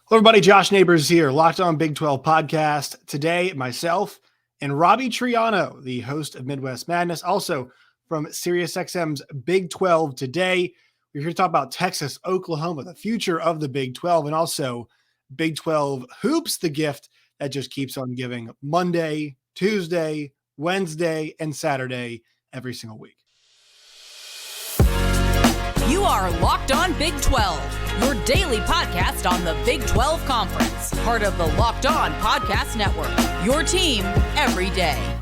Hello, everybody. Josh Neighbors here, Locked On Big 12 podcast. Today, myself and Robbie Triano, the host of Midwest Madness, also from SiriusXM's Big 12 Today. We're here to talk about Texas, Oklahoma, the future of the Big 12, and also Big 12 hoops, the gift that just keeps on giving Monday, Tuesday, Wednesday, and Saturday every single week. You are Locked On Big 12, your daily podcast on the Big 12 Conference, part of the Locked On Podcast Network, your team every day.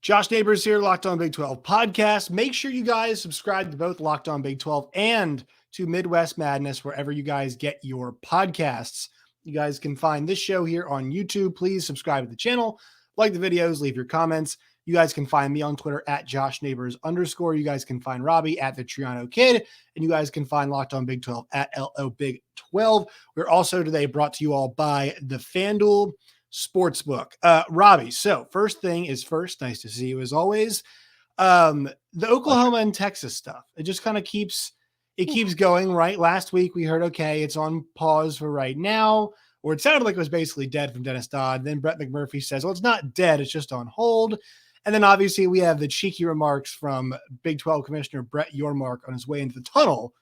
Josh Neighbors here, Locked On Big 12 podcast. Make sure you guys subscribe to both Locked On Big 12 and to Midwest Madness, wherever you guys get your podcasts. You guys can find this show here on YouTube. Please subscribe to the channel, like the videos, leave your comments. You guys can find me on Twitter at @JoshNeighbors_. You guys can find Robbie at the Triano Kid, and you guys can find Locked On Big 12 at LO Big 12. We're also today brought to you all by the FanDuel Sportsbook. Robbie, so first thing is first. Nice to see you as always. The Oklahoma and Texas stuff, it just kind of keeps going, right? Last week we heard, okay, it's on pause for right now, or it sounded like it was basically dead from Dennis Dodd. Then Brett McMurphy says, well, it's not dead, it's just on hold. And then obviously we have the cheeky remarks from Big 12 Commissioner Brett Yormark on his way into the tunnel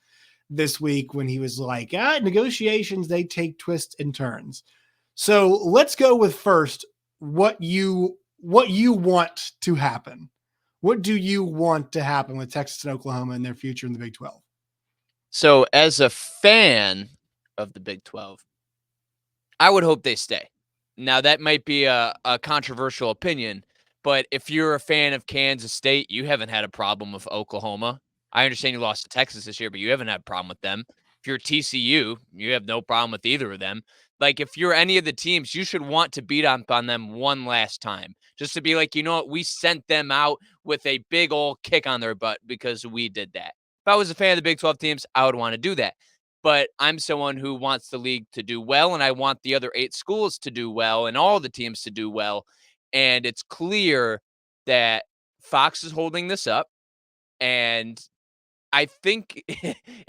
this week when he was like, negotiations, they take twists and turns. So let's go with first what you want to happen. What do you want to happen with Texas and Oklahoma and their future in the Big 12? So as a fan of the Big 12, I would hope they stay. Now, that might be a controversial opinion, but if you're a fan of Kansas State, you haven't had a problem with Oklahoma. I understand you lost to Texas this year, but you haven't had a problem with them. If you're TCU, you have no problem with either of them. Like, if you're any of the teams, you should want to beat up on them one last time. Just to be like, you know what, we sent them out with a big old kick on their butt because we did that. If I was a fan of the Big 12 teams, I would want to do that. But I'm someone who wants the league to do well, and I want the other 8 schools to do well and all the teams to do well. And it's clear that Fox is holding this up, and I think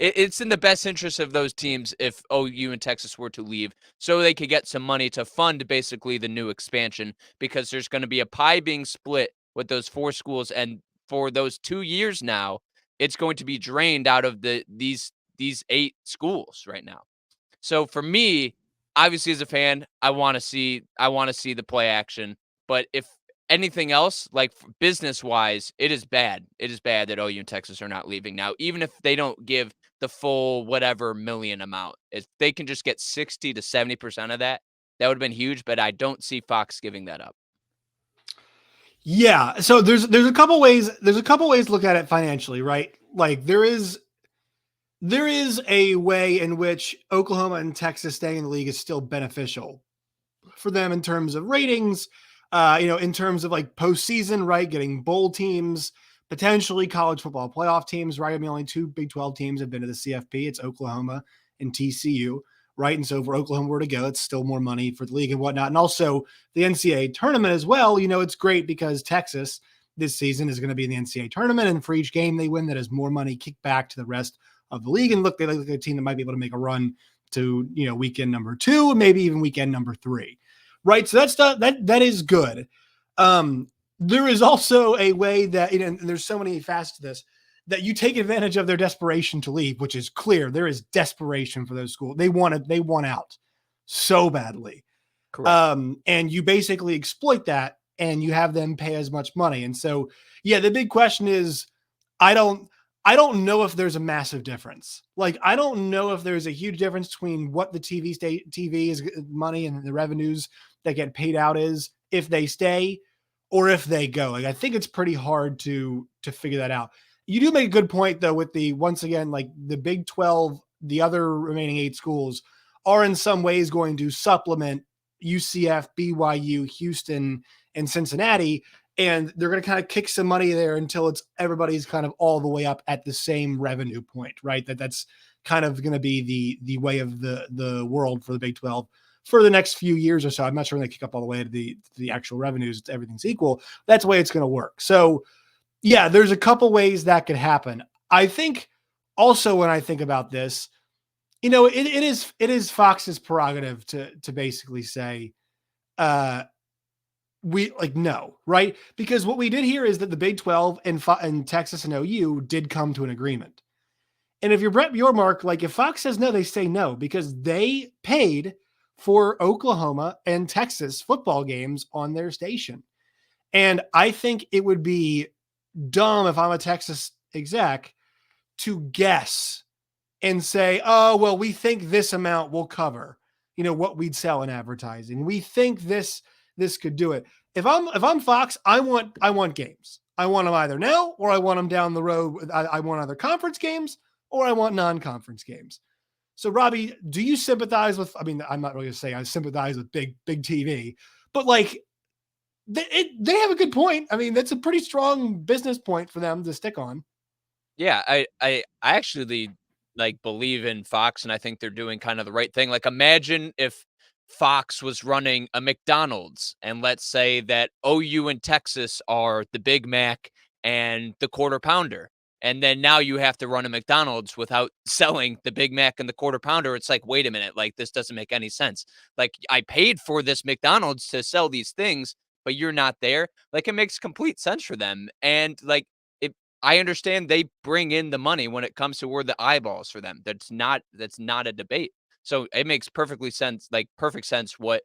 it's in the best interest of those teams if OU and Texas were to leave, so they could get some money to fund basically the new expansion, because there's going to be a pie being split with those 4 schools, and for those 2 years now, it's going to be drained out of these 8 schools right now. So for me, obviously as a fan, I want to see the play action. But if anything else, like business wise, it is bad. It is bad that OU and Texas are not leaving now, even if they don't give the full whatever million amount. If they can just get 60 to 70% of that, that would have been huge. But I don't see Fox giving that up. Yeah. So there's a couple ways to look at it financially, right? Like there is a way in which Oklahoma and Texas staying in the league is still beneficial for them in terms of ratings, in terms of like postseason, right? Getting bowl teams, potentially college football playoff teams, right? I mean, only 2 Big 12 teams have been to the CFP. It's Oklahoma and TCU, right? And so if Oklahoma were to go, it's still more money for the league and whatnot. And also the NCAA tournament as well. It's great because Texas this season is going to be in the NCAA tournament, and for each game they win, that is more money kicked back to the rest of the league. And look, they look like a team that might be able to make a run to, weekend number 2, maybe even weekend number 3. Right. So that is good. There is also a way that, and there's so many facets to this, that you take advantage of their desperation to leave, which is clear. There is desperation for those schools. They want out so badly. Correct. And you basically exploit that, and you have them pay as much money. And so, yeah, the big question is, I don't know if there's a massive difference. Like, I don't know if there's a huge difference between what the TV is money and the revenues that get paid out is if they stay or if they go. Like, I think it's pretty hard to figure that out. You do make a good point though, with once again, like the Big 12, the other remaining 8 schools are in some ways going to supplement UCF, BYU, Houston, and Cincinnati. And they're going to kind of kick some money there until everybody's kind of all the way up at the same revenue point, right? That's kind of going to be the way of the world for the Big 12 for the next few years or so. I'm not sure when they kick up all the way to the actual revenues, everything's equal. That's the way it's going to work. So yeah, there's a couple ways that could happen. I think also when I think about this, it is Fox's prerogative to basically say, we like, no, right? Because what we did here is that the Big 12 and Texas and OU did come to an agreement. And if you're Brett Bjormark, like if Fox says no, they say no because they paid for Oklahoma and Texas football games on their station. And I think it would be dumb if I'm a Texas exec to guess and say, oh, well, we think this amount will cover, what we'd sell in advertising. We think this could do it. If I'm Fox, I want games. I want them either now or I want them down the road. I want either conference games or I want non-conference games. So Robbie, do you sympathize with, I'm not really going to say I sympathize with big TV, but like they have a good point. That's a pretty strong business point for them to stick on. Yeah, I actually believe in Fox, and I think they're doing kind of the right thing. Like, imagine if Fox was running a McDonald's, and let's say that OU and Texas are the Big Mac and the Quarter Pounder, and then now you have to run a McDonald's without selling the Big Mac and the Quarter Pounder. It's like, wait a minute, like this doesn't make any sense. Like, I paid for this McDonald's to sell these things, but you're not there. Like, it makes complete sense for them, and like, I understand they bring in the money when it comes to where the eyeballs for them. That's not a debate. So it makes perfect sense what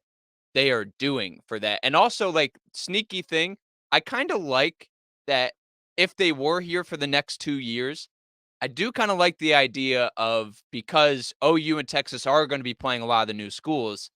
they are doing for that. And also, like, sneaky thing, I kind of like that if they were here for the next 2 years, I do kind of like the idea of, because OU and Texas are going to be playing a lot of the new schools,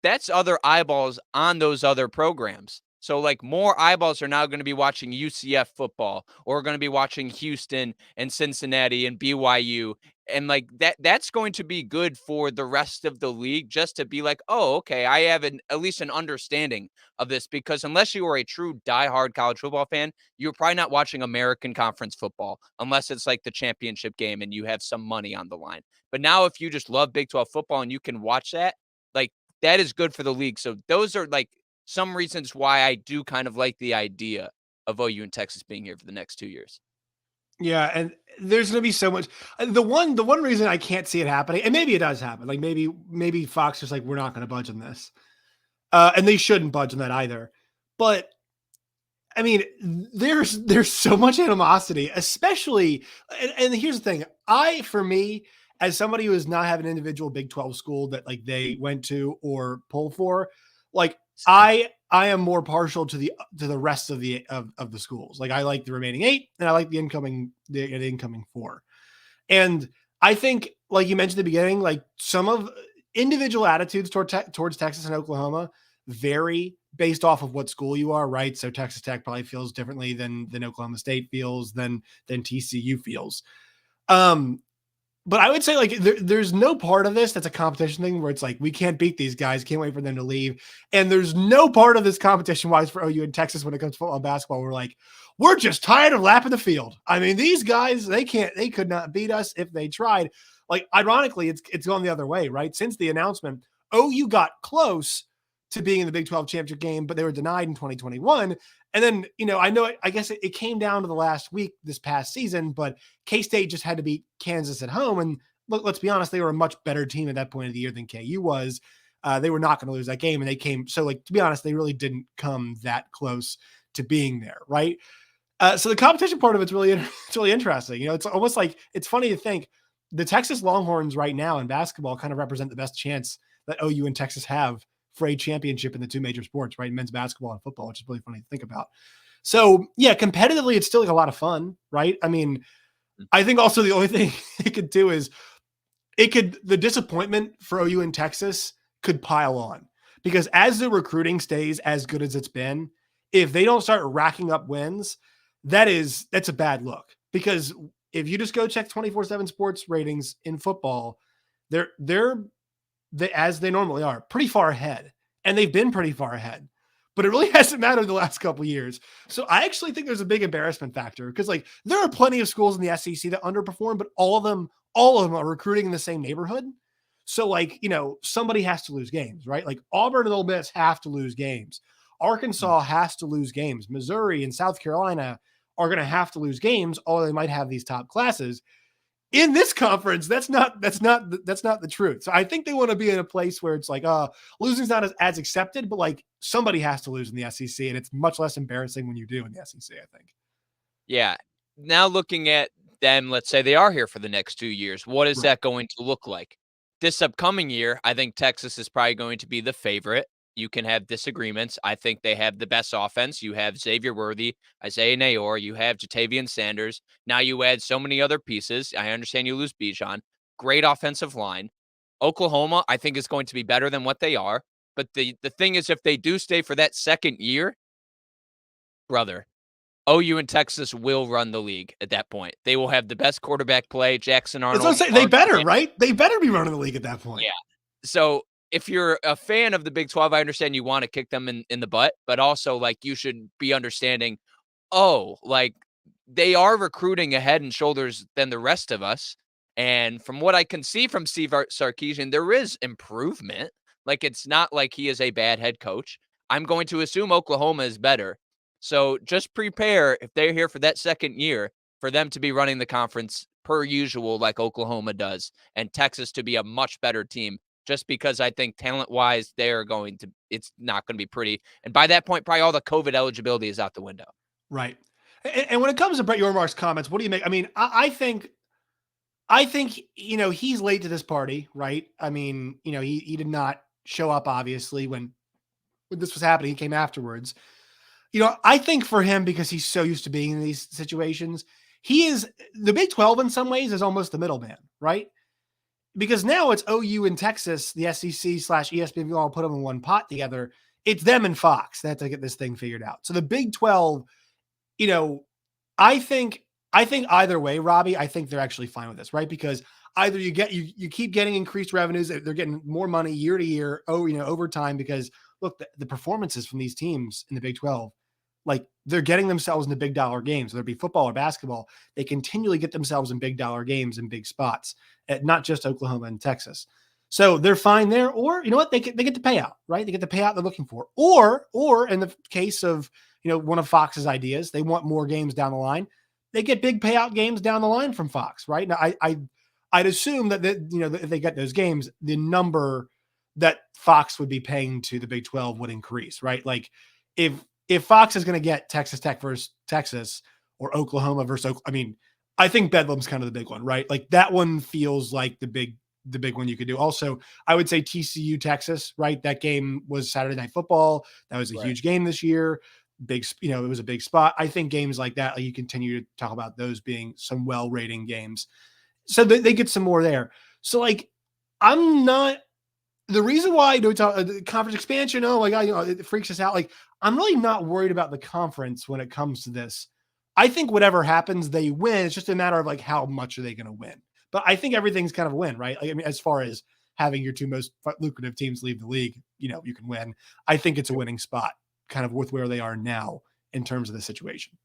that's other eyeballs on those other programs. So like more eyeballs are now going to be watching UCF football, or going to be watching Houston and Cincinnati and BYU. And like that's going to be good for the rest of the league, just to be like, oh, okay, I have at least an understanding of this, because unless you are a true diehard college football fan, you're probably not watching American Conference football unless it's like the championship game and you have some money on the line. But now if you just love Big 12 football and you can watch that, like, that is good for the league. So those are like some reasons why I do kind of like the idea of OU and Texas being here for the next 2 years. Yeah, and there's going to be so much. The one reason I can't see it happening, and maybe it does happen, like maybe Fox is like, we're not going to budge on this, and they shouldn't budge on that either. But there's so much animosity, especially, and here's the thing. For me, as somebody who does not have an individual Big 12 school that like they went to or pull for, like I am more partial to the rest of the schools. Like I like the remaining 8 and I like the incoming 4. And I think, like you mentioned at the beginning, like some of individual attitudes towards Texas and Oklahoma vary based off of what school you are, right? So Texas Tech probably feels differently than Oklahoma State feels, than TCU feels. But I would say like there's no part of this that's a competition thing where it's like, we can't beat these guys, can't wait for them to leave. And there's no part of this competition wise for OU and Texas when it comes to football and basketball. We're like, we're just tired of lapping the field. These guys, they could not beat us if they tried. Like, ironically, it's gone the other way, right? Since the announcement, OU got close to being in the Big 12 championship game, but they were denied in 2021. And then, I guess it came down to the last week this past season, but K-State just had to beat Kansas at home. And let's be honest, they were a much better team at that point of the year than KU was. They were not going to lose that game. And they came. So, like, to be honest, they really didn't come that close to being there. Right. So the competition part of it's really interesting. It's almost like, it's funny to think the Texas Longhorns right now in basketball kind of represent the best chance that OU and Texas have for a championship in the two major sports, right? Men's basketball and football, which is really funny to think about. So yeah, competitively, it's still like a lot of fun, right? I think also the only thing it could do is the disappointment for OU and Texas could pile on, because as the recruiting stays as good as it's been, if they don't start racking up wins, that's a bad look. Because if you just go check 24/7 sports ratings in football, they're as they normally are, pretty far ahead. And they've been pretty far ahead. But it really hasn't mattered the last couple of years. So I actually think there's a big embarrassment factor, because like there are plenty of schools in the SEC that underperform, but all of them are recruiting in the same neighborhood. So like, somebody has to lose games, right? Like Auburn and Ole Miss have to lose games. Arkansas has to lose games. Missouri and South Carolina are going to have to lose games, although they might have these top classes. in this conference, that's not the truth. So I think they want to be in a place where it's like, losing's not as accepted, but like somebody has to lose in the SEC, and it's much less embarrassing when you do in the SEC, I think. Yeah. Now looking at them, let's say they are here for the next 2 years. What is that going to look like? This upcoming year, I think Texas is probably going to be the favorite. You can have disagreements. I think they have the best offense. You have Xavier Worthy, Isaiah Nayor, you have Jatavian Sanders. Now you add so many other pieces. I understand you lose Bijan. Great offensive line. Oklahoma, I think, is going to be better than what they are. But the thing is, if they do stay for that second year, brother, OU and Texas will run the league at that point. They will have the best quarterback play. Jackson Arnold. That's what I'm saying. They better, right? They better be running the league at that point. Yeah. So if you're a fan of the Big 12, I understand you want to kick them in the butt, but also like you should be understanding, like they are recruiting a head and shoulders than the rest of us. And from what I can see from Steve Sarkisian, there is improvement. Like it's not like he is a bad head coach. I'm going to assume Oklahoma is better. So just prepare if they're here for that second year for them to be running the conference per usual like Oklahoma does, and Texas to be a much better team just because I think talent-wise it's not going to be pretty. And by that point, probably all the COVID eligibility is out the window. Right. And when it comes to Brett Yormark's comments, what do you make? I mean, I think, he's late to this party, right? I mean, he did not show up, obviously, when this was happening. He came afterwards. I think for him, because he's so used to being in these situations, the Big 12 in some ways is almost the middleman, right? Because now it's OU and Texas, the SEC/ESPN, you all put them in one pot together. It's them and Fox that have to get this thing figured out. So the Big 12, I think either way, Robbie, I think they're actually fine with this, right? Because either you keep getting increased revenues, they're getting more money year to year, over time, because look, the performances from these teams in the Big 12, like they're getting themselves into big dollar games, whether it be football or basketball. They continually get themselves in big dollar games in big spots, not just Oklahoma and Texas. So they're fine there. Or, you know what? They get the payout, right? They get the payout they're looking for. Or in the case of, one of Fox's ideas, they want more games down the line. They get big payout games down the line from Fox, right? Now, I'd assume that if they get those games, the number that Fox would be paying to the Big 12 would increase, right? Like if Fox is going to get Texas Tech versus Texas or Oklahoma versus I think Bedlam's kind of the big one, right? Like that one feels like the big one you could do. Also, I would say TCU Texas, right? That game was Saturday Night Football. That was a huge game this year. Big, it was a big spot. I think games like that, like you continue to talk about those being some well-rating games. So they get some more there. So like, the reason why I do talk conference expansion, oh my God, it freaks us out. Like, I'm really not worried about the conference when it comes to this. I think whatever happens, they win. It's just a matter of like, how much are they going to win? But I think everything's kind of a win, right? Like, I mean, as far as having your two most lucrative teams leave the league, you can win. I think it's a winning spot kind of with where they are now in terms of the situation.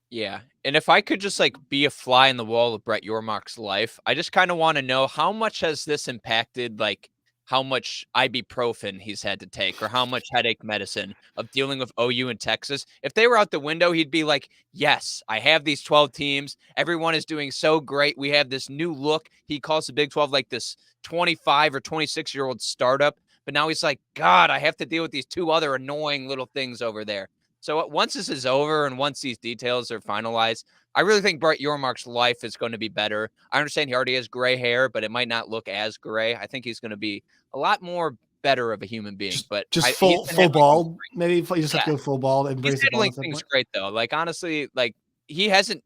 Yeah. And if I could just like be a fly in the wall of Brett Yormark's life, I just kind of want to know how much has this impacted, like how much ibuprofen he's had to take or how much headache medicine of dealing with OU and Texas. If they were out the window, he'd be like, yes, I have these 12 teams. Everyone is doing so great. We have this new look. He calls the Big 12 like this 25 or 26-year-old startup. But now he's like, God, I have to deal with these two other annoying little things over there. So once this is over and once these details are finalized, I really think Brett Yormark's life is going to be better. I understand he already has gray hair, but it might not look as gray. I think he's going to be a lot more better of a human being. Just full bald, maybe you just have to go full bald and embrace he's handling the things great though. Like honestly, like he hasn't.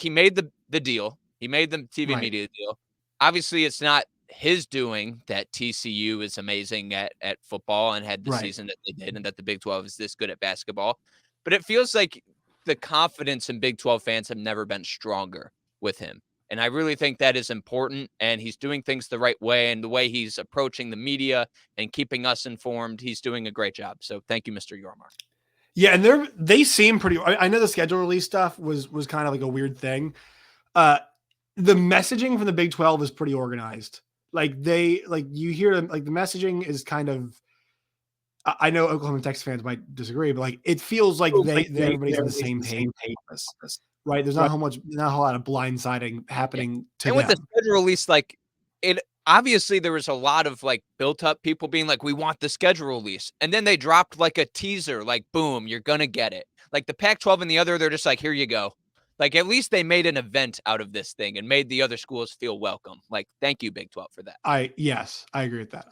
He made the deal. He made the TV media deal. Obviously, it's not his doing that TCU is amazing at football and had the season that they did, and that the Big 12 is this good at basketball. But it feels like the confidence in Big 12 fans have never been stronger with him. And I really think that is important, and he's doing things the right way, and the way he's approaching the media and keeping us informed, he's doing a great job. So thank you, Mr. Yormark. Yeah, and they seem pretty. I know the schedule release stuff was kind of like a weird thing. The messaging from the Big 12 is pretty organized. Like you hear them, like the messaging is kind of. I know Oklahoma and Texas fans might disagree, but like it feels like everybody's on the same page. right? There's not a whole lot of blindsiding happening to and them. with the schedule release, like it obviously there was a lot of like built up people being like, we want the schedule release, and then they dropped like a teaser, like boom, you're gonna get it. Like the Pac-12 and the other, they're just like, here you go. Like at least they made an event out of this thing and made the other schools feel welcome. Like thank you, Big 12, for that. Yes, I agree with that.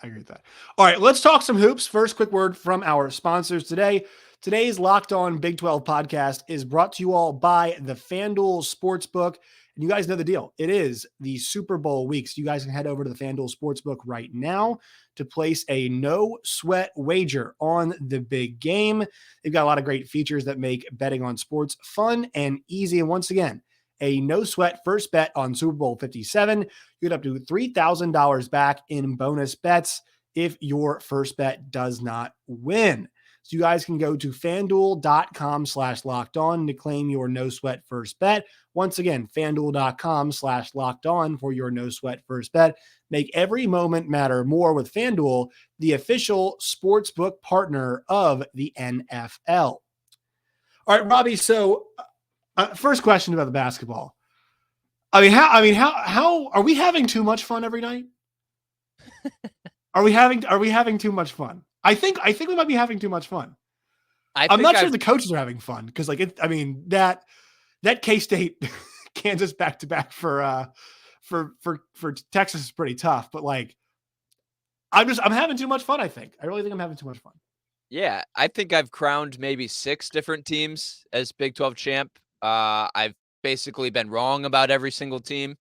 All right, let's talk some hoops. First, quick word from our sponsors today. Today's Locked On Big 12 podcast is brought to you all by the FanDuel Sportsbook. And you guys know the deal. It is the Super Bowl week. So you guys can head over to the FanDuel Sportsbook right now to place a no sweat wager on the big game. They've got a lot of great features that make betting on sports fun and easy. And once again, a no sweat first bet on Super Bowl 57. You get up to $3,000 back in bonus bets if your first bet does not win. So you guys can go to fanduel.com/locked-on to claim your no sweat first bet. Once again, fanduel.com/locked-on for your no sweat first bet. Make every moment matter more with FanDuel, the official sportsbook partner of the NFL. All right, Robbie. So first question about the basketball. How are we having too much fun every night? Are we having too much fun? I think we might be having too much fun. I'm not sure if the coaches are having fun because that K-State Kansas back-to-back for Texas is pretty tough, but like I'm having too much fun, I think. I really think I'm having too much fun. Yeah, I think I've crowned maybe 6 different teams as Big 12 champ. I've basically been wrong about every single team.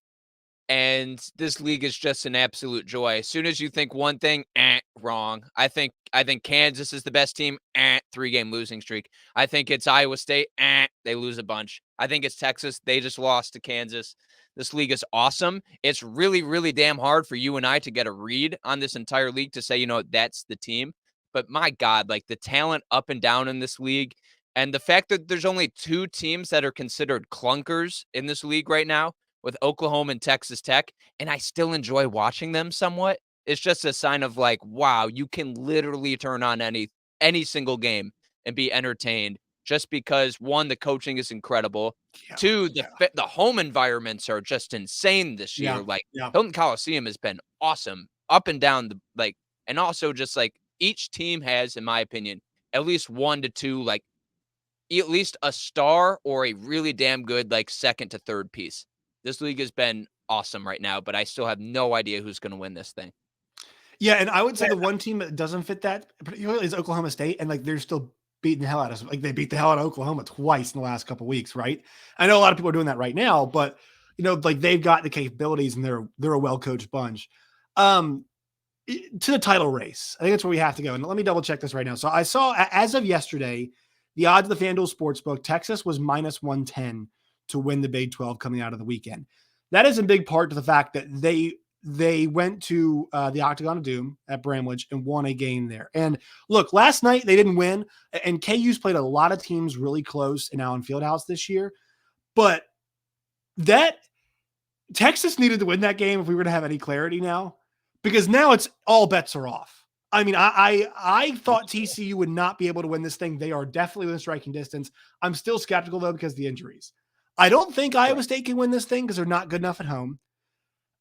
And this league is just an absolute joy. As soon as you think one thing, wrong. I think Kansas is the best team, 3-game losing streak. I think it's Iowa State, they lose a bunch. I think it's Texas, they just lost to Kansas. This league is awesome. It's really, really damn hard for you and I to get a read on this entire league to say, that's the team. But my God, like the talent up and down in this league, and the fact that there's only 2 teams that are considered clunkers in this league right now, with Oklahoma and Texas Tech, and I still enjoy watching them somewhat. It's just a sign of like, wow, you can literally turn on any single game and be entertained just because 1, the coaching is incredible. 2, the home environments are just insane this year. Hilton Coliseum has been awesome up and down and also just like each team has, in my opinion, at least 1 to 2, like at least a star or a really damn good, like second to third piece. This league has been awesome right now, but I still have no idea who's going to win this thing. Yeah, and I would say the one team that doesn't fit that particularly is Oklahoma State, and like they're still beating the hell out of us. Like they beat the hell out of Oklahoma twice in the last couple of weeks, right? I know a lot of people are doing that right now, but like they've got the capabilities and they're a well-coached bunch. To the title race, I think that's where we have to go. And let me double check this right now. So I saw as of yesterday, the odds of the FanDuel Sportsbook, Texas was -110 to win the Big 12 coming out of the weekend. That is in big part to the fact that they went to the Octagon of Doom at Bramlage and won a game there. And look, last night they didn't win, and KU's played a lot of teams really close in Allen Fieldhouse this year. But that Texas needed to win that game if we were to have any clarity now, because now it's all bets are off. I mean, I thought TCU would not be able to win this thing. They are definitely within striking distance. I'm still skeptical though because of the injuries. I don't think Iowa State can win this thing because they're not good enough at home.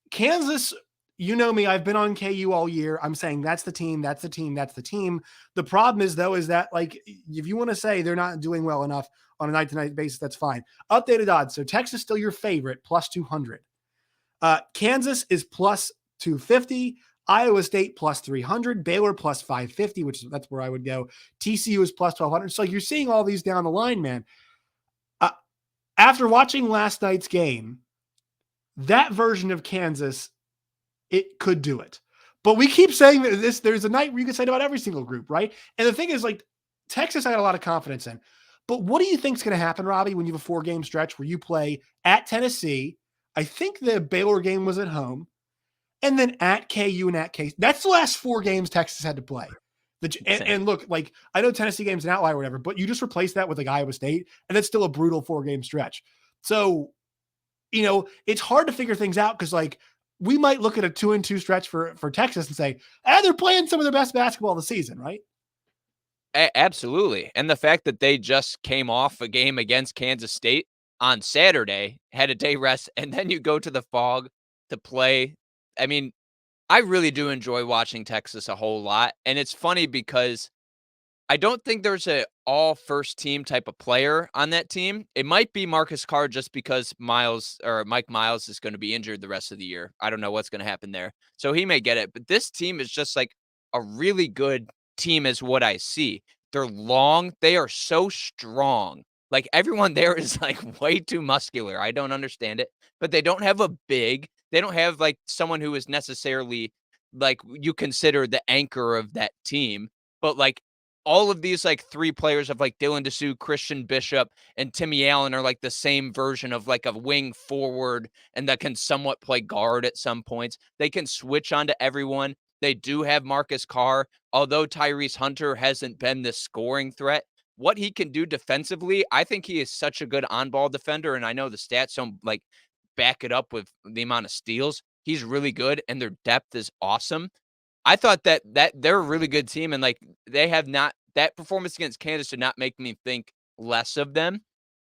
Kansas, you know me, I've been on KU all year. I'm saying that's the team. The problem is, though, is that like if you want to say they're not doing well enough on a night-to-night basis, that's fine. Updated odds. So Texas still your favorite, +200. Kansas is +250. Iowa State +300. Baylor +550, that's where I would go. TCU is +1200. So you're seeing all these down the line, man. After watching last night's game, that version of Kansas, it could do it. But we keep saying that there's a night where you can say it about every single group, right? And the thing is, like, Texas I got a lot of confidence in. But what do you think is going to happen, Robbie, when you have a 4-game stretch where you play at Tennessee? I think the Baylor game was at home. And then at KU and at K. That's the last 4 games Texas had to play. And look, like I know Tennessee game's an outlier or whatever, but you just replace that with like Iowa State, and that's still a brutal 4-game stretch. So, it's hard to figure things out because like we might look at a 2-2 stretch for Texas and say, they're playing some of their best basketball of the season, right? Absolutely. And the fact that they just came off a game against Kansas State on Saturday, had a day rest, and then you go to the Fog to play. I mean, I really do enjoy watching Texas a whole lot, and it's funny because I don't think there's a all first team type of player on that team. It might be Marcus Carr just because Mike Miles is going to be injured the rest of the year. I don't know what's going to happen there. So he may get it, but this team is just like a really good team is what I see. They're long. They are so strong. Like everyone there is like way too muscular. I don't understand it, but they don't have they don't have like someone who is necessarily like you consider the anchor of that team, but like all of these like 3 players of like Dylan Dessou, Christian Bishop, and Timmy Allen are like the same version of like a wing forward and that can somewhat play guard at some points. They can switch onto everyone. They do have Marcus Carr, although Tyrese Hunter hasn't been the scoring threat. What he can do defensively, I think he is such a good on-ball defender, and I know the stats don't like back it up with the amount of steals. He's really good, and their depth is awesome. I thought that they're a really good team, and like they have not that performance against Kansas did not make me think less of them.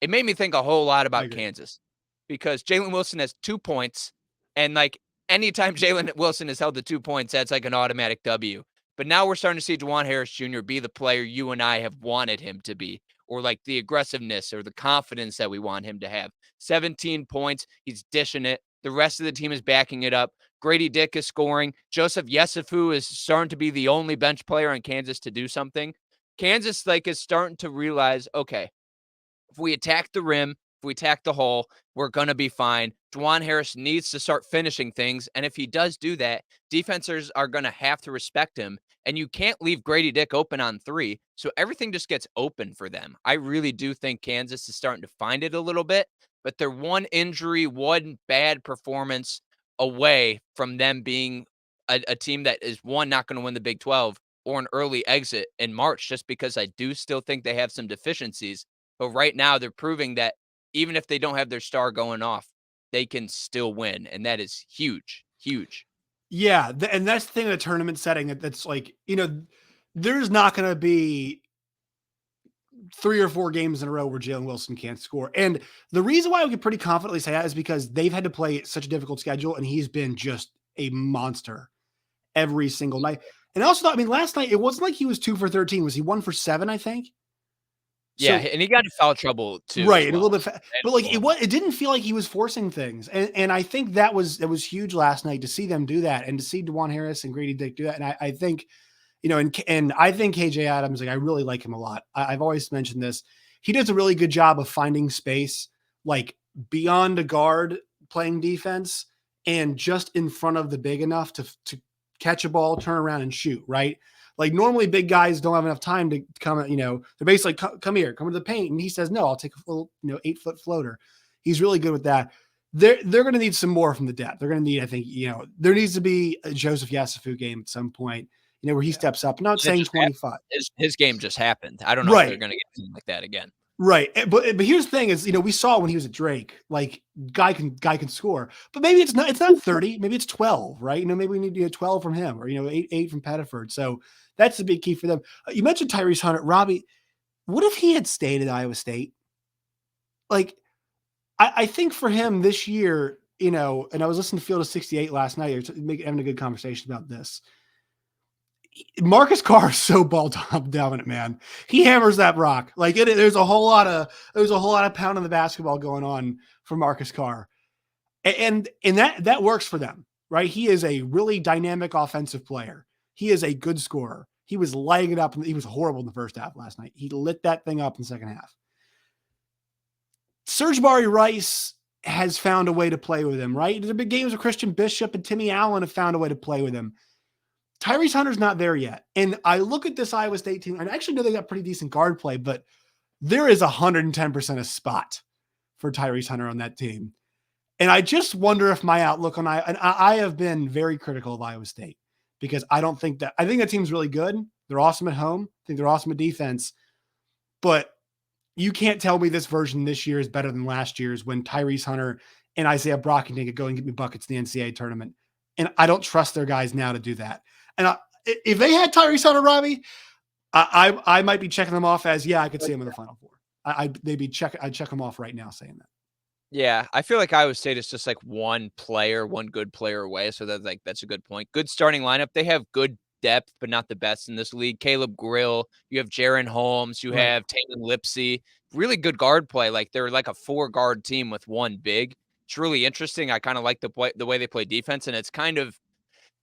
It made me think a whole lot I about agree. Kansas because Jalen Wilson has 2 points, and like anytime Jalen Wilson has held the 2 points, that's like an automatic W. But now we're starting to see Juwan Harris Jr. be the player you and I have wanted him to be, or like the aggressiveness or the confidence that we want him to have. 17 points, he's dishing it. The rest of the team is backing it up. Grady Dick is scoring. Joseph Yesufu is starting to be the only bench player in Kansas to do something. Kansas like is starting to realize, okay, if we attack the rim, if we attack the hole, we're going to be fine. Juwan Harris needs to start finishing things. And if he does do that, defenders are going to have to respect him. And you can't leave Grady Dick open on 3. So everything just gets open for them. I really do think Kansas is starting to find it a little bit, but they're one injury, one bad performance away from them being a team that is not going to win the Big 12 or an early exit in March, just because I do still think they have some deficiencies. But right now, they're proving that even if they don't have their star going off, they can still win. And that is huge, huge. Yeah. And that's the thing in a tournament setting that's like, there's not going to be 3 or 4 games in a row where Jalen Wilson can't score. And the reason why we can pretty confidently say that is because they've had to play such a difficult schedule, and he's been just a monster every single night. And I also thought, last night, it wasn't like he was 2 for 13. Was he 1 for 7, I think? Yeah, and he got in foul trouble too. Right, as and a well. little bit, but like it didn't feel like he was forcing things, and I think that was huge last night to see them do that, and to see Juwan Harris and Grady Dick do that, and I think, and I think KJ Adams, like I really like him a lot. I've always mentioned this. He does a really good job of finding space, like beyond a guard playing defense, and just in front of the big enough to catch a ball, turn around, and shoot. Right. Like normally big guys don't have enough time to come, they're basically come here, come to the paint. And he says, no, I'll take a full, 8-foot floater. He's really good with that. They're going to need some more from the depth. They're going to need, I think, there needs to be a Joseph Yesufu game at some point, where he steps up. I'm not saying 25. His game just happened. I don't know if they're going to get something like that again. Right. But here's the thing is, we saw when he was at Drake, like guy can score, but maybe it's not 30, maybe it's 12, right? Maybe we need 12 from him or, 8 from Pettiford. So that's the big key for them. You mentioned Tyrese Hunter. Robbie, what if he had stayed at Iowa State? Like, I think for him this year, and I was listening to Field of 68 last night, having a good conversation about this. Marcus Carr is so ball dominant, man. He hammers that rock. Like there's a whole lot of pounding the basketball going on for Marcus Carr. And that works for them, right? He is a really dynamic offensive player. He is a good scorer. He was lighting it up, and he was horrible in the first half last night. He lit that thing up in the second half. Serge Barry Rice has found a way to play with him, right? The big games with Christian Bishop and Timmy Allen have found a way to play with him. Tyrese Hunter's not there yet. And I look at this Iowa State team, and I actually know they got pretty decent guard play, but there is 110% a spot for Tyrese Hunter on that team. And I just wonder if my outlook on I have been very critical of Iowa State because I think that team's really good. They're awesome at home. I think they're awesome at defense. But you can't tell me this version this year is better than last year's when Tyrese Hunter and Isaiah Brockington could go and get me buckets in the NCAA tournament. And I don't trust their guys now to do that. And if they had Tyrese Hunter, Robbie, I might be checking them off as, I could see him in the Final Four. I'd check them off right now saying that. Yeah, I feel like Iowa State is just like one good player away. So that's a good point. Good starting lineup. They have good depth, but not the best in this league. Caleb Grill, you have Jaron Holmes, you Right. have Taylor Lipsey. Really good guard play. Like they're like a 4-guard team with one big. It's really interesting. I kind of like the way they play defense, and it's kind of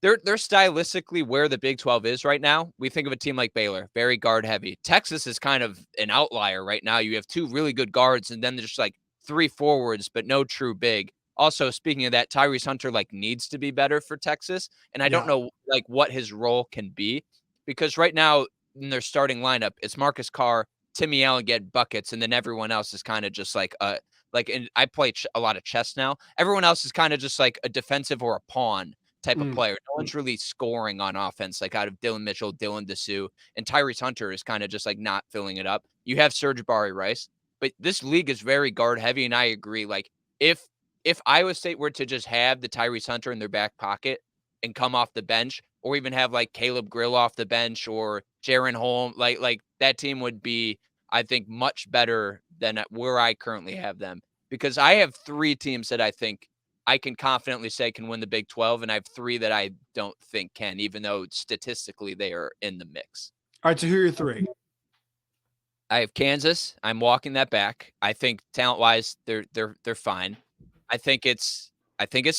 they're stylistically where the Big 12 is right now. We think of a team like Baylor, very guard heavy. Texas is kind of an outlier right now. You have 2 really good guards, and then there's like 3 forwards, but no true big. Also, speaking of that, Tyrese Hunter like needs to be better for Texas, and I don't Yeah. know like what his role can be because right now in their starting lineup, it's Marcus Carr, Timmy Allen get buckets, and then everyone else is kind of just like and I play a lot of chess now. Everyone else is kind of just like a defensive or a pawn type of player. No one's really scoring on offense, like out of Dylan Mitchell, Dylan Dessou, and Tyrese Hunter is kind of just like not filling it up. You have Serge Barry Rice, but this league is very guard heavy, and I agree. Like if Iowa State were to just have the Tyrese Hunter in their back pocket and come off the bench, or even have like Caleb Grill off the bench or Jaron Holm, like that team would be, I think, much better than where I currently have them. Because I have 3 teams that I think I can confidently say can win the Big 12, and I have 3 that I don't think can, even though statistically they are in the mix. All right, so who are your 3? I have Kansas. I'm walking that back. I think talent-wise, they're fine. I think it's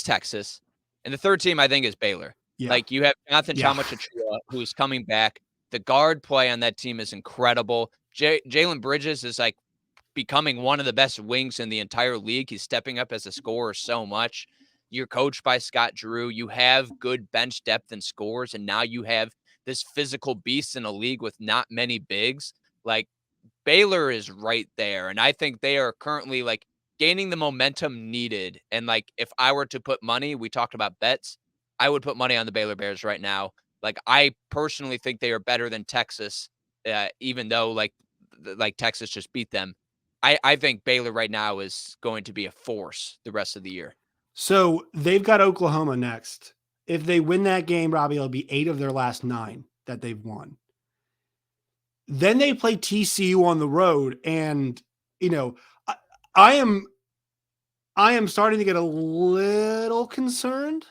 Texas, and the 3rd team I think is Baylor. Yeah. Like you have Jonathan Yeah. Tchamwa, who's coming back. The guard play on that team is incredible. Jalen Bridges is like becoming one of the best wings in the entire league. He's stepping up as a scorer so much. You're coached by Scott Drew. You have good bench depth and scores, and now you have this physical beast in a league with not many bigs. Like Baylor is right there, and I think they are currently like gaining the momentum needed. And like if I were to put money, we talked about bets, I would put money on the Baylor Bears right now. Like I personally think they are better than Texas, even though like Texas just beat them. I think Baylor right now is going to be a force the rest of the year. So they've got Oklahoma next. If they win that game, Robbie, it'll be 8 of their last 9 that they've won. Then they play TCU on the road, and I am starting to get a little concerned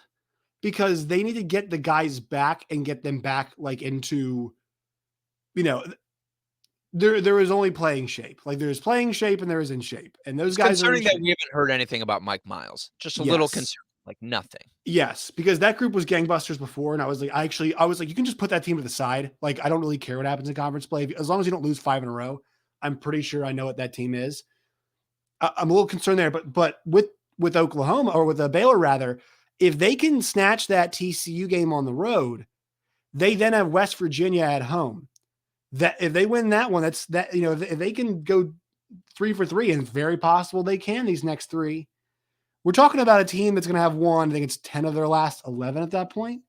because they need to get the guys back and get them back like into, there is only playing shape. Like there's playing shape and there is in shape. And those guys are in concerning that shape. we haven't heard anything about Mike Miles. Just a little Yes. concerned, like nothing. Yes, because that group was gangbusters before, and I was like, you can just put that team to the side. Like, I don't really care what happens in conference play. As long as you don't lose 5 in a row, I'm pretty sure I know what that team is. I'm a little concerned there, but with Oklahoma, or with Baylor rather, if they can snatch that TCU game on the road, they then have West Virginia at home. That if they win that one, if they can go 3 for 3, and it's very possible they can these next 3. We're talking about a team that's going to have won, I think it's 10 of their last 11 at that point.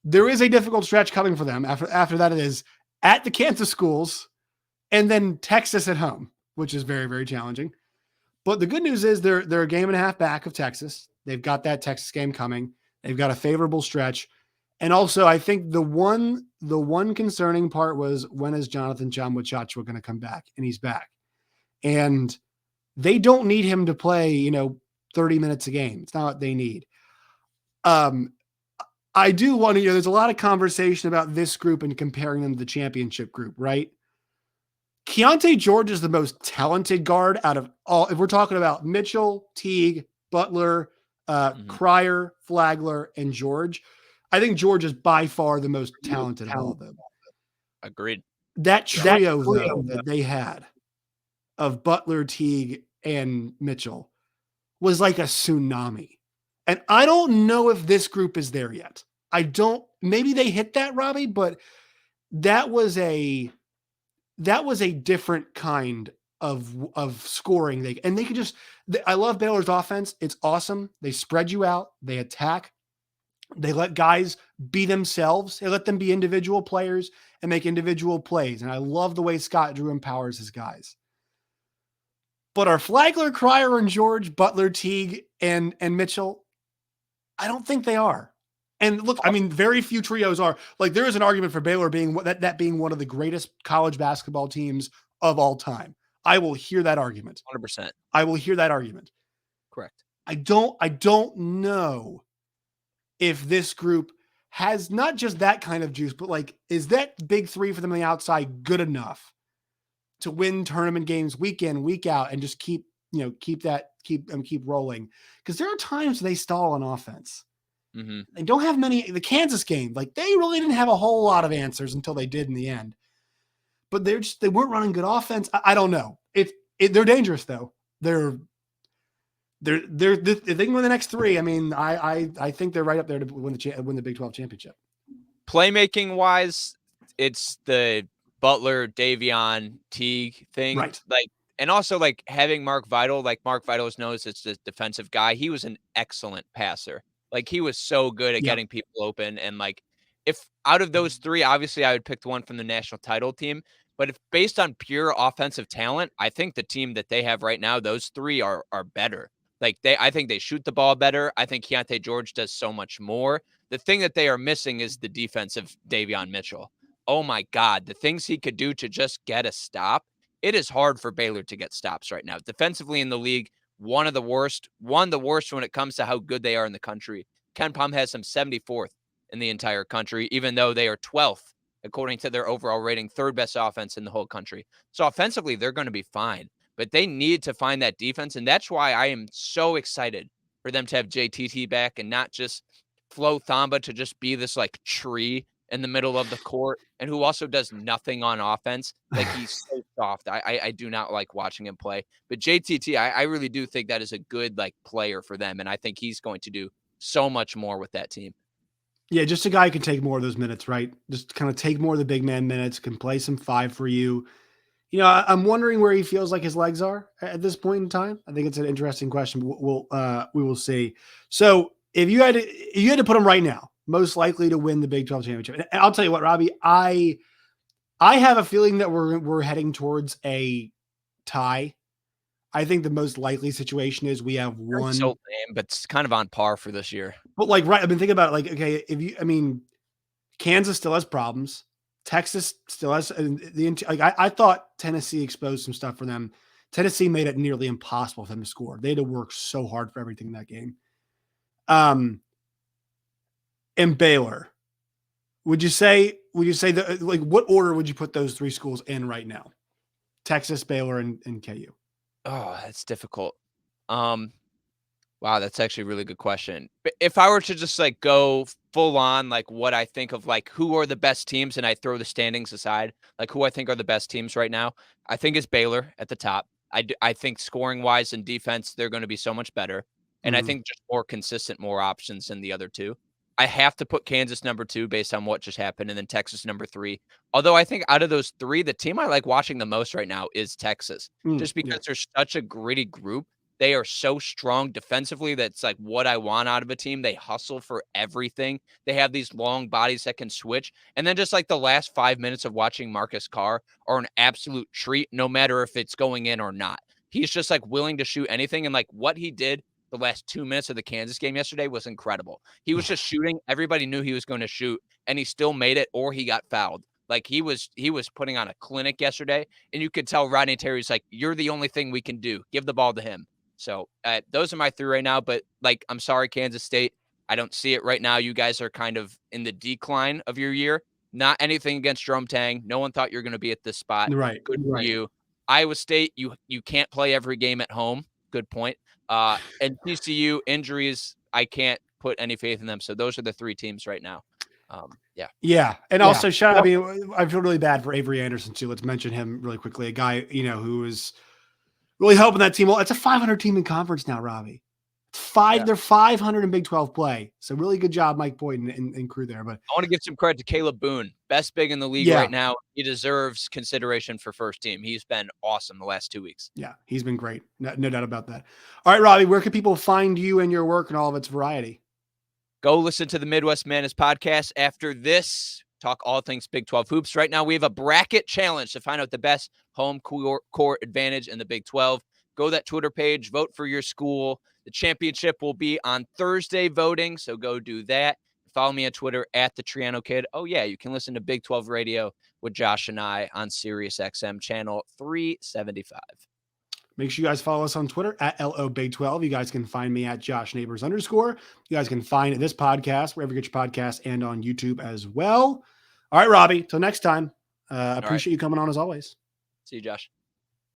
There is a difficult stretch coming for them. After that, it is at the Kansas schools and then Texas at home, which is very, very challenging. But the good news is they're a game and a half back of Texas. They've got that Texas game coming. They've got a favorable stretch. And also, I think the one concerning part was, when is Jonathan Tchamwa going to come back? And he's back. And they don't need him to play, 30 minutes a game. It's not what they need. I do want to, there's a lot of conversation about this group and comparing them to the championship group, right? Keontae George is the most talented guard out of all. If we're talking about Mitchell, Teague, Butler, Cryer, Flagler, and George, I think George is by far the most talented of all of them. Agreed. That trio though, that they had of Butler, Teague, and Mitchell was like a tsunami. And I don't know if this group is there yet. Maybe they hit that, Robbie, but that was a different kind of scoring. They could just, I love Baylor's offense. It's awesome. They spread you out. They attack. They let guys be themselves. They let them be individual players and make individual plays. And I love the way Scott Drew empowers his guys. But are Flagler, Cryer, and George, Butler, Teague, and Mitchell? I don't think they are. And look, I mean, very few trios are. Like, there is an argument for Baylor being that being one of the greatest college basketball teams of all time. I will hear that argument. 100%. I will hear that argument. Correct. I don't know if this group has not just that kind of juice, but like, is that big three for them on the outside good enough to win tournament games week in, week out, and just keep rolling? Because there are times they stall on offense. Mm-hmm. They don't have many. The Kansas game, like, they really didn't have a whole lot of answers until they did in the end. But they weren't running good offense. I don't know. They're dangerous though. If they can win the next three, I mean, I think they're right up there to win the Big 12 championship. Playmaking wise, it's the Butler, Davion, Teague thing. Right. Like, and also like having Mark Vital, like Mark Vital knows it's the defensive guy. He was an excellent passer. Like, he was so good at getting people open. And like, if out of those three, obviously I would pick the one from the national title team. But if based on pure offensive talent, I think the team that they have right now, those three are better. Like, I think they shoot the ball better. I think Keontae George does so much more. The thing that they are missing is the defense of Davion Mitchell. Oh my God, the things he could do to just get a stop. It is hard for Baylor to get stops right now. Defensively in the league, one of the worst when it comes to how good they are in the country. Ken Pom has them 74th in the entire country, even though they are 12th, according to their overall rating, third best offense in the whole country. So offensively, they're going to be fine, but they need to find that defense. And that's why I am so excited for them to have JTT back and not just Flo Thamba to just be this like tree in the middle of the court, and who also does nothing on offense. Like, he's so soft. I do not like watching him play. But JTT, I really do think that is a good like player for them, and I think he's going to do so much more with that team. Yeah, just a guy who can take more of those minutes, right? Just kind of take more of the big man minutes, can play some five for you. You know, I'm wondering where he feels like his legs are at this point in time. I think it's an interesting question. We will see. So if you had to put him right now, most likely to win the Big 12 championship, and I'll tell you what, Robbie, I have a feeling that we're heading towards a tie. I think the most likely situation is we have one. So lame, but it's kind of on par for this year. But like, right, I've been thinking about it. Like, okay, Kansas still has problems. Texas still has I thought Tennessee exposed some stuff for them. Tennessee made it nearly impossible for them to score. They had to work so hard for everything in that game. And Baylor, would you say that, like, what order would you put those three schools in right now? Texas, Baylor, and KU. Oh, that's difficult. Wow, that's actually a really good question. But if I were to just like go full on, like what I think of like who are the best teams, and I throw the standings aside, like who I think are the best teams right now, I think it's Baylor at the top. I think scoring wise and defense, they're going to be so much better. And I think just more consistent, more options than the other two. I have to put Kansas number 2 based on what just happened, and then Texas number 3. Although I think out of those three, the team I like watching the most right now is Texas, just because they're such a gritty group. They are so strong defensively. That's like what I want out of a team. They hustle for everything. They have these long bodies that can switch. And then just like the last 5 minutes of watching Marcus Carr are an absolute treat, no matter if it's going in or not. He's just like willing to shoot anything. And like what he did the last 2 minutes of the Kansas game yesterday was incredible. He was just shooting. Everybody knew he was going to shoot, and he still made it, or he got fouled. Like he was putting on a clinic yesterday, and you could tell Rodney Terry's like, you're the only thing we can do. Give the ball to him. So those are my 3 right now. But like, I'm sorry, Kansas State, I don't see it right now. You guys are kind of in the decline of your year. Not anything against Jerome Tang. No one thought you were going to be at this spot. Right. Good for you. Iowa State, you can't play every game at home. Good point. And TCU injuries, I can't put any faith in them. So those are the 3 teams right now. Yeah. And also shout out, I feel really bad for Avery Anderson too. Let's mention him really quickly. A guy, who is really helping that team. Well, it's a 500 team in conference now, Robbie. They're 500 in Big 12 play. So really good job, Mike Boyd and crew there. But I want to give some credit to Caleb Boone, best big in the league right now. He deserves consideration for first team. He's been awesome the last 2 weeks. Yeah, he's been great. No doubt about that. All right, Robbie, where can people find you and your work and all of its variety? Go listen to the Midwest Madness podcast. After this, talk all things Big 12 hoops. Right now, we have a bracket challenge to find out the best home court advantage in the Big 12. Go to that Twitter page, vote for your school. The championship will be on Thursday voting, so go do that. Follow me on Twitter at the Triano Kid. Oh, yeah, you can listen to Big 12 Radio with Josh and I on SiriusXM channel 375. Make sure you guys follow us on Twitter at LOBig12. You guys can find me at Josh Neighbors _. You guys can find this podcast wherever you get your podcasts and on YouTube as well. All right, Robbie, till next time. Appreciate you coming on as always. See you, Josh.